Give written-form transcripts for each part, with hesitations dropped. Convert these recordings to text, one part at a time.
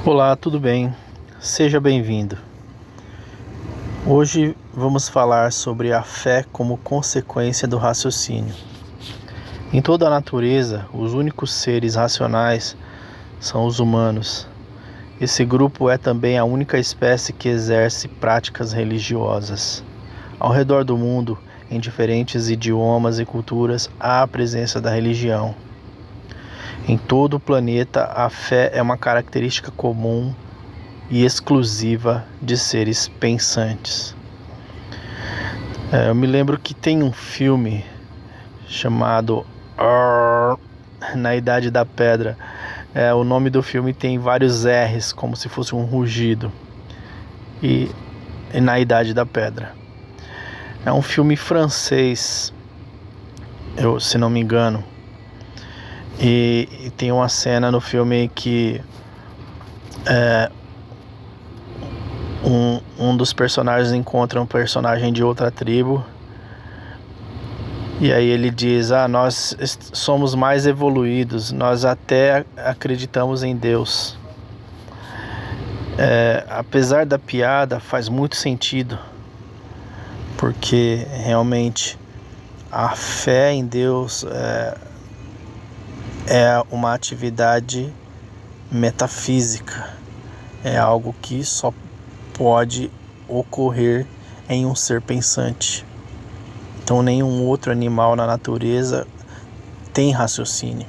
Olá, tudo bem? Seja bem-vindo. Hoje vamos falar sobre a fé como consequência do raciocínio. Em toda a natureza, os únicos seres racionais são os humanos. Esse grupo é também a única espécie que exerce práticas religiosas. Ao redor do mundo, em diferentes idiomas e culturas, há a presença da religião. Em todo o planeta, a fé é uma característica comum e exclusiva de seres pensantes. Eu me lembro que tem um filme chamado Na Idade da Pedra. O nome do filme tem vários R's, como se fosse um rugido. E Na Idade da Pedra. É um filme francês, se não me engano. E tem uma cena no filme que um dos personagens encontra um personagem de outra tribo. E aí ele diz: nós somos mais evoluídos, nós até acreditamos em Deus. Apesar da piada, faz muito sentido, porque realmente a fé em Deus é uma atividade metafísica, é algo que só pode ocorrer em um ser pensante. Então nenhum outro animal na natureza tem raciocínio.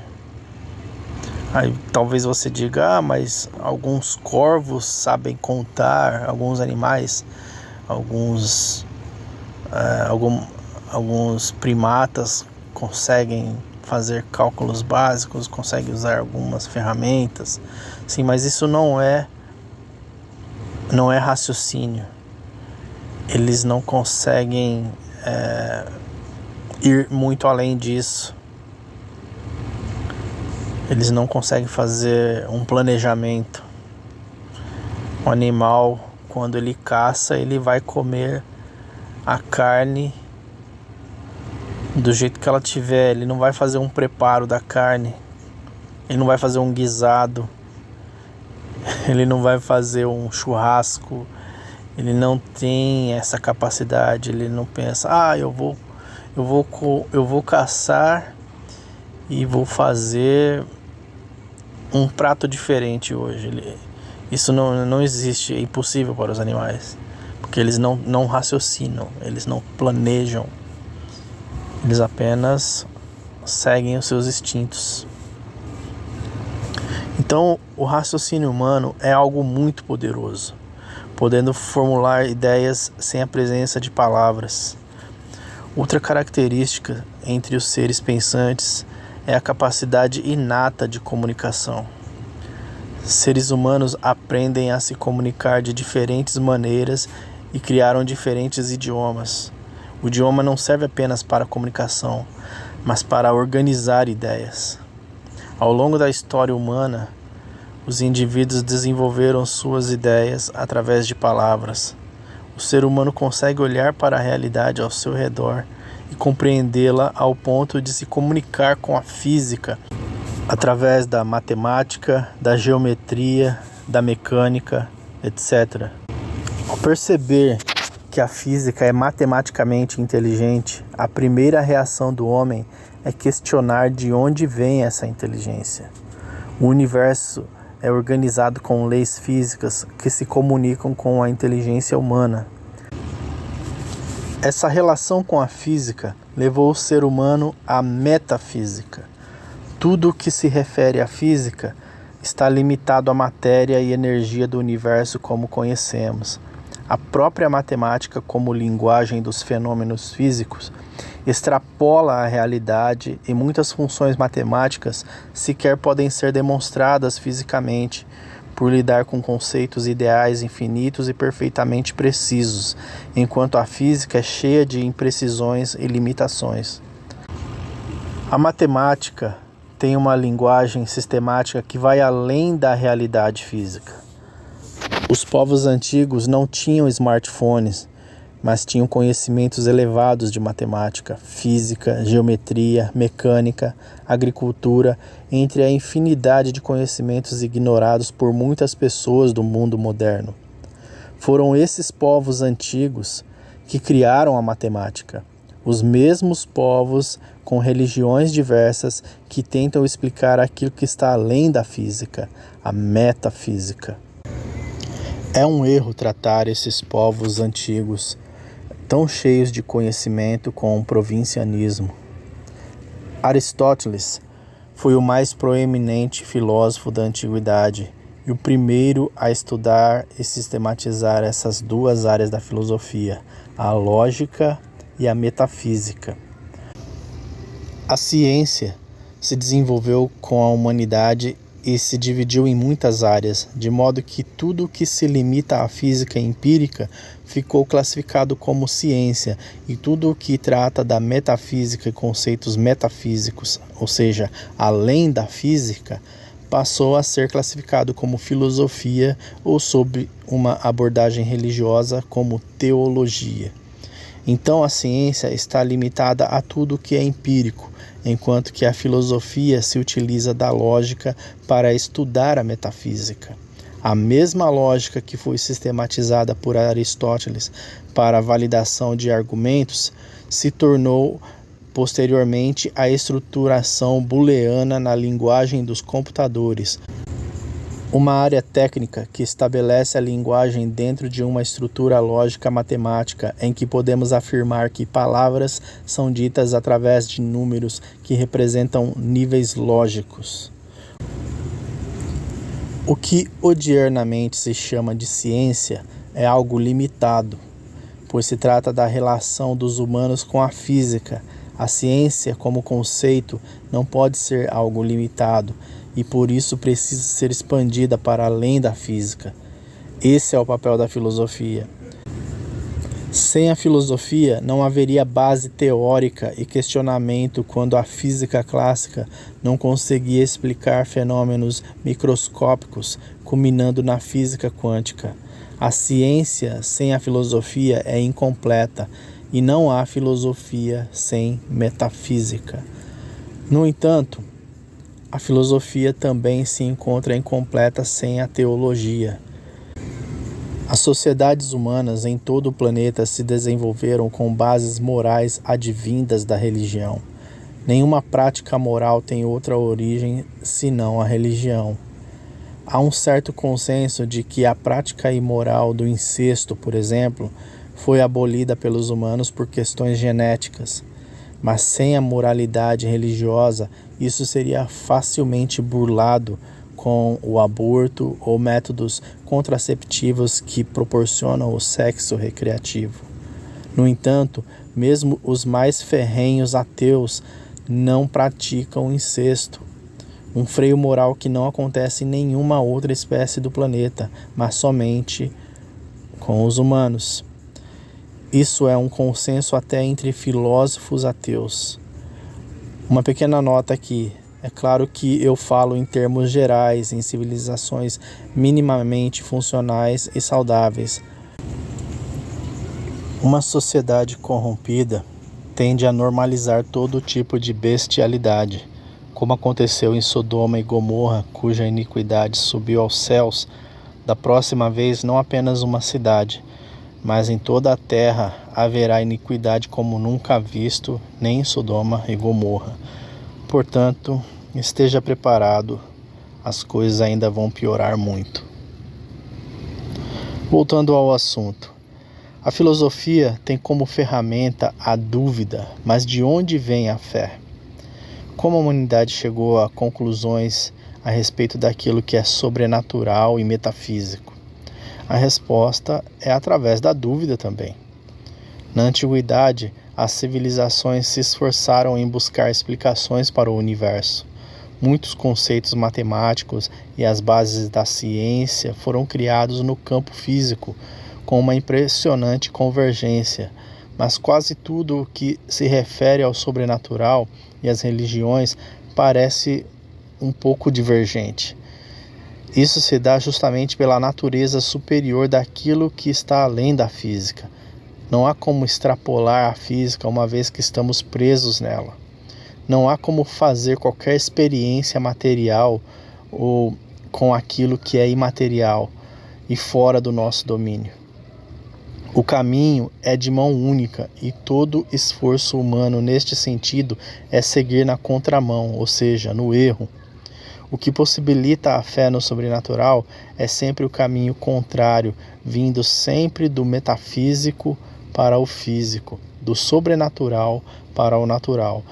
Aí talvez você diga: mas alguns corvos sabem contar, alguns animais, alguns primatas conseguem fazer cálculos básicos, conseguem usar algumas ferramentas. Sim, mas isso não é raciocínio. Eles não conseguem ir muito além disso. Eles não conseguem fazer um planejamento. O animal, quando ele caça, ele vai comer a carne do jeito que ela tiver. Ele não vai fazer um preparo da carne, ele não vai fazer um guisado, ele não vai fazer um churrasco. Ele não tem essa capacidade. Ele não pensa: eu vou caçar e vou fazer um prato diferente hoje. Isso não existe, é impossível para os animais, porque eles não raciocinam, eles não planejam, eles apenas seguem os seus instintos. Então, o raciocínio humano é algo muito poderoso, podendo formular ideias sem a presença de palavras. Outra característica entre os seres pensantes é a capacidade inata de comunicação. Seres humanos aprendem a se comunicar de diferentes maneiras e criaram diferentes idiomas. O idioma não serve apenas para a comunicação, mas para organizar ideias. Ao longo da história humana, os indivíduos desenvolveram suas ideias através de palavras. O ser humano consegue olhar para a realidade ao seu redor e compreendê-la ao ponto de se comunicar com a física através da matemática, da geometria, da mecânica, etc. Ao perceber que a física é matematicamente inteligente, a primeira reação do homem é questionar de onde vem essa inteligência. O universo é organizado com leis físicas que se comunicam com a inteligência humana. Essa relação com a física levou o ser humano à metafísica. Tudo o que se refere à física está limitado à matéria e energia do universo como conhecemos. A própria matemática, como linguagem dos fenômenos físicos, extrapola a realidade e muitas funções matemáticas sequer podem ser demonstradas fisicamente, por lidar com conceitos ideais infinitos e perfeitamente precisos, enquanto a física é cheia de imprecisões e limitações. A matemática tem uma linguagem sistemática que vai além da realidade física. Os povos antigos não tinham smartphones, mas tinham conhecimentos elevados de matemática, física, geometria, mecânica, agricultura, entre a infinidade de conhecimentos ignorados por muitas pessoas do mundo moderno. Foram esses povos antigos que criaram a matemática, os mesmos povos com religiões diversas que tentam explicar aquilo que está além da física, a metafísica. É um erro tratar esses povos antigos tão cheios de conhecimento com o provincianismo. Aristóteles foi o mais proeminente filósofo da antiguidade e o primeiro a estudar e sistematizar essas duas áreas da filosofia, a lógica e a metafísica. A ciência se desenvolveu com a humanidade e se dividiu em muitas áreas, de modo que tudo que se limita à física empírica ficou classificado como ciência, e tudo o que trata da metafísica e conceitos metafísicos, ou seja, além da física, passou a ser classificado como filosofia ou, sob uma abordagem religiosa, como teologia. Então a ciência está limitada a tudo que é empírico, enquanto que a filosofia se utiliza da lógica para estudar a metafísica. A mesma lógica que foi sistematizada por Aristóteles para a validação de argumentos se tornou posteriormente a estruturação booleana na linguagem dos computadores, uma área técnica que estabelece a linguagem dentro de uma estrutura lógica matemática em que podemos afirmar que palavras são ditas através de números que representam níveis lógicos. O que odiernamente se chama de ciência é algo limitado, pois se trata da relação dos humanos com a física. A ciência, como conceito, não pode ser algo limitado e por isso precisa ser expandida para além da física. Esse é o papel da filosofia. Sem a filosofia, não haveria base teórica e questionamento quando a física clássica não conseguia explicar fenômenos microscópicos, culminando na física quântica. A ciência sem a filosofia é incompleta e não há filosofia sem metafísica. No entanto, a filosofia também se encontra incompleta sem a teologia. As sociedades humanas em todo o planeta se desenvolveram com bases morais advindas da religião. Nenhuma prática moral tem outra origem senão a religião. Há um certo consenso de que a prática imoral do incesto, por exemplo, foi abolida pelos humanos por questões genéticas. Mas sem a moralidade religiosa, isso seria facilmente burlado com o aborto ou métodos contraceptivos que proporcionam o sexo recreativo. No entanto, mesmo os mais ferrenhos ateus não praticam incesto, um freio moral que não acontece em nenhuma outra espécie do planeta, mas somente com os humanos. Isso é um consenso até entre filósofos ateus. Uma pequena nota aqui. É claro que eu falo em termos gerais, em civilizações minimamente funcionais e saudáveis. Uma sociedade corrompida tende a normalizar todo tipo de bestialidade, como aconteceu em Sodoma e Gomorra, cuja iniquidade subiu aos céus. Da próxima vez, não apenas uma cidade, mas em toda a terra haverá iniquidade como nunca visto, nem em Sodoma e Gomorra. Portanto, esteja preparado, as coisas ainda vão piorar muito. Voltando ao assunto, a filosofia tem como ferramenta a dúvida, mas de onde vem a fé? Como a humanidade chegou a conclusões a respeito daquilo que é sobrenatural e metafísico? A resposta é através da dúvida também. Na antiguidade, as civilizações se esforçaram em buscar explicações para o universo. Muitos conceitos matemáticos e as bases da ciência foram criados no campo físico, com uma impressionante convergência, mas quase tudo o que se refere ao sobrenatural e às religiões parece um pouco divergente. Isso se dá justamente pela natureza superior daquilo que está além da física. Não há como extrapolar a física uma vez que estamos presos nela. Não há como fazer qualquer experiência material ou com aquilo que é imaterial e fora do nosso domínio. O caminho é de mão única e todo esforço humano neste sentido é seguir na contramão, ou seja, no erro. O que possibilita a fé no sobrenatural é sempre o caminho contrário, vindo sempre do metafísico para o físico, do sobrenatural para o natural.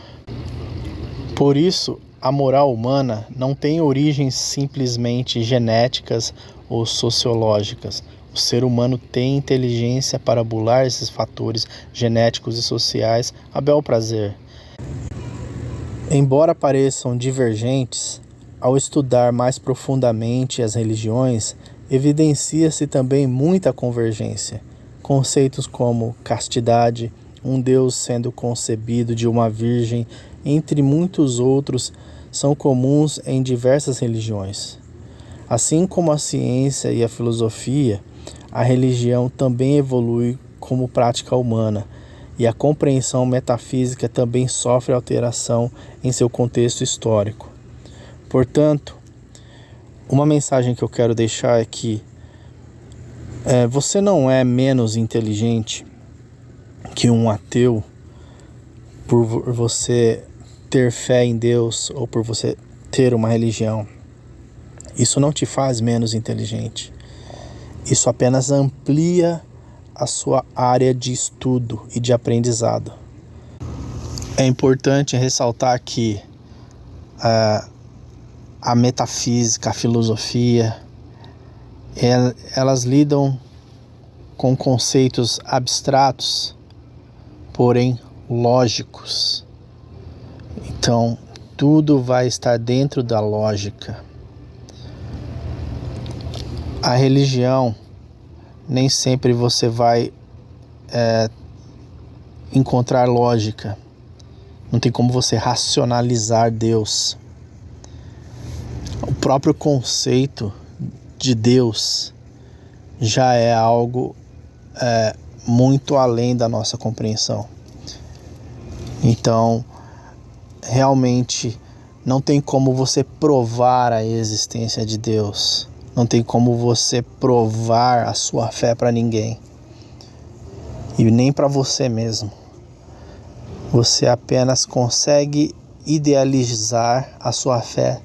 Por isso, a moral humana não tem origens simplesmente genéticas ou sociológicas. O ser humano tem inteligência para bular esses fatores genéticos e sociais a bel prazer. Embora pareçam divergentes, ao estudar mais profundamente as religiões, evidencia-se também muita convergência. Conceitos como castidade, um Deus sendo concebido de uma virgem, entre muitos outros, são comuns em diversas religiões. Assim como a ciência e a filosofia, a religião também evolui como prática humana, e a compreensão metafísica também sofre alteração em seu contexto histórico. Portanto, uma mensagem que eu quero deixar é que você não é menos inteligente que um ateu por você ter fé em Deus ou por você ter uma religião. Isso não te faz menos inteligente. Isso apenas amplia a sua área de estudo e de aprendizado. É importante ressaltar que a metafísica, a filosofia, elas lidam com conceitos abstratos, porém lógicos. Então, tudo vai estar dentro da lógica. A religião, nem sempre você vai encontrar lógica. Não tem como você racionalizar Deus. O próprio conceito de Deus já é algo muito além da nossa compreensão. Então, realmente, não tem como você provar a existência de Deus. Não tem como você provar a sua fé para ninguém. E nem para você mesmo. Você apenas consegue idealizar a sua fé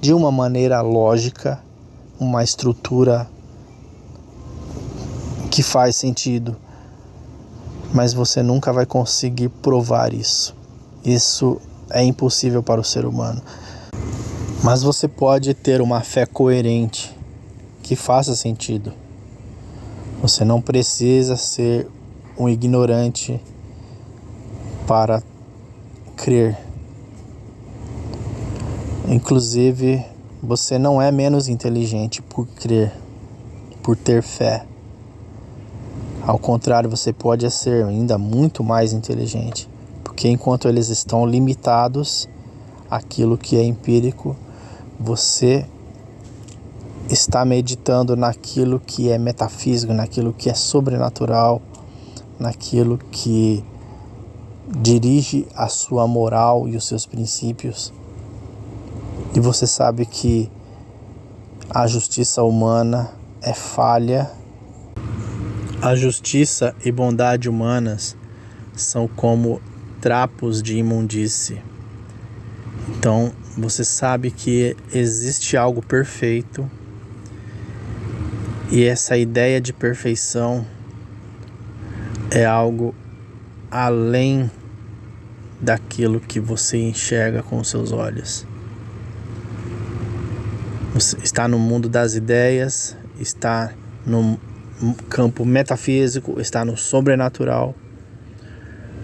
de uma maneira lógica, uma estrutura que faz sentido. Mas você nunca vai conseguir provar isso. Isso é impossível para o ser humano. Mas você pode ter uma fé coerente, que faça sentido. Você não precisa ser um ignorante para crer. Inclusive, você não é menos inteligente por crer, por ter fé. Ao contrário, você pode ser ainda muito mais inteligente, porque enquanto eles estão limitados àquilo que é empírico, você está meditando naquilo que é metafísico, naquilo que é sobrenatural, naquilo que dirige a sua moral e os seus princípios. E você sabe que a justiça humana é falha. A justiça e bondade humanas são como trapos de imundície. Então, você sabe que existe algo perfeito e essa ideia de perfeição é algo além daquilo que você enxerga com os seus olhos. Você está no mundo das ideias, está no campo metafísico, está no sobrenatural.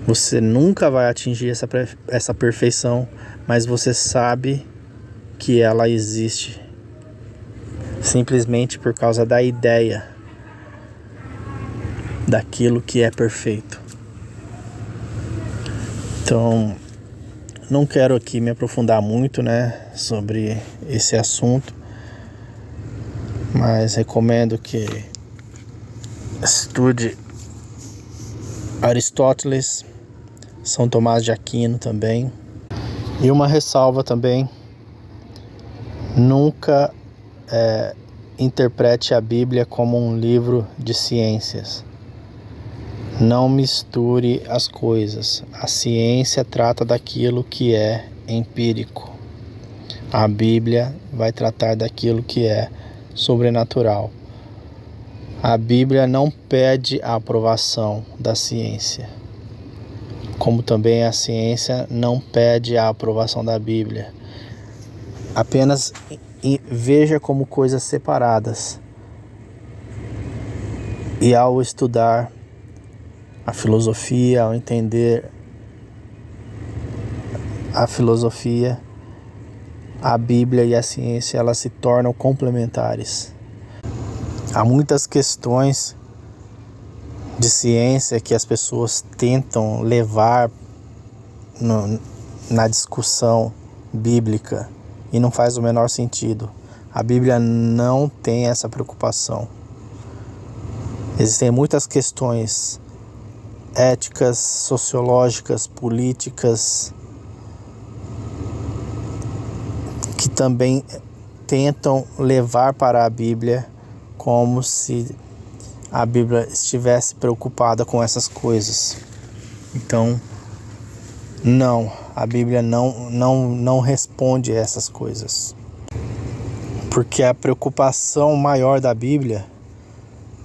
Você nunca vai atingir essa perfeição, mas você sabe que ela existe simplesmente por causa da ideia daquilo que é perfeito. Então, não quero aqui me aprofundar muito, sobre esse assunto, mas recomendo que estude Aristóteles, São Tomás de Aquino também. E uma ressalva também: nunca interprete a Bíblia como um livro de ciências. Não misture as coisas. A ciência trata daquilo que é empírico. A Bíblia vai tratar daquilo que é sobrenatural. A Bíblia não pede a aprovação da ciência, como também a ciência não pede a aprovação da Bíblia. Apenas veja como coisas separadas. E ao estudar a filosofia, ao entender a filosofia, a Bíblia e a ciência, elas se tornam complementares. Há muitas questões de ciência que as pessoas tentam levar na discussão bíblica e não faz o menor sentido. A Bíblia não tem essa preocupação. Existem muitas questões éticas, sociológicas, políticas, que também tentam levar para a Bíblia como se a Bíblia estivesse preocupada com essas coisas. Então, não, a Bíblia não responde a essas coisas. Porque a preocupação maior da Bíblia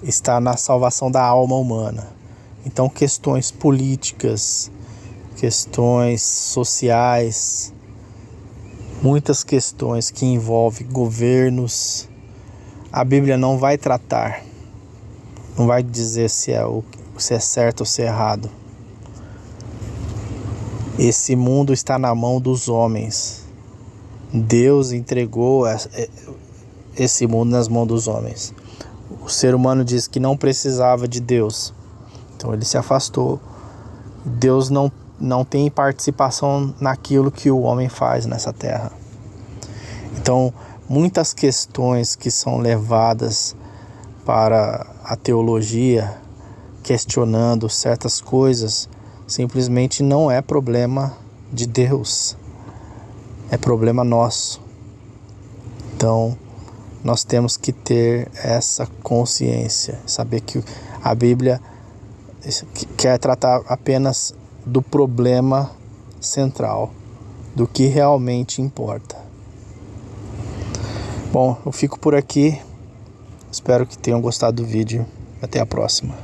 está na salvação da alma humana. Então, questões políticas, questões sociais, muitas questões que envolvem governos, a Bíblia não vai tratar, não vai dizer se é certo ou se é errado. Esse mundo está na mão dos homens. Deus entregou esse mundo nas mãos dos homens. O ser humano diz que não precisava de Deus, então ele se afastou. Deus não tem participação naquilo que o homem faz nessa terra. Então, muitas questões que são levadas para a teologia, questionando certas coisas, simplesmente não é problema de Deus, é problema nosso. Então, nós temos que ter essa consciência, saber que a Bíblia quer tratar apenas do problema central, do que realmente importa. Bom, eu fico por aqui. Espero que tenham gostado do vídeo. Até a próxima.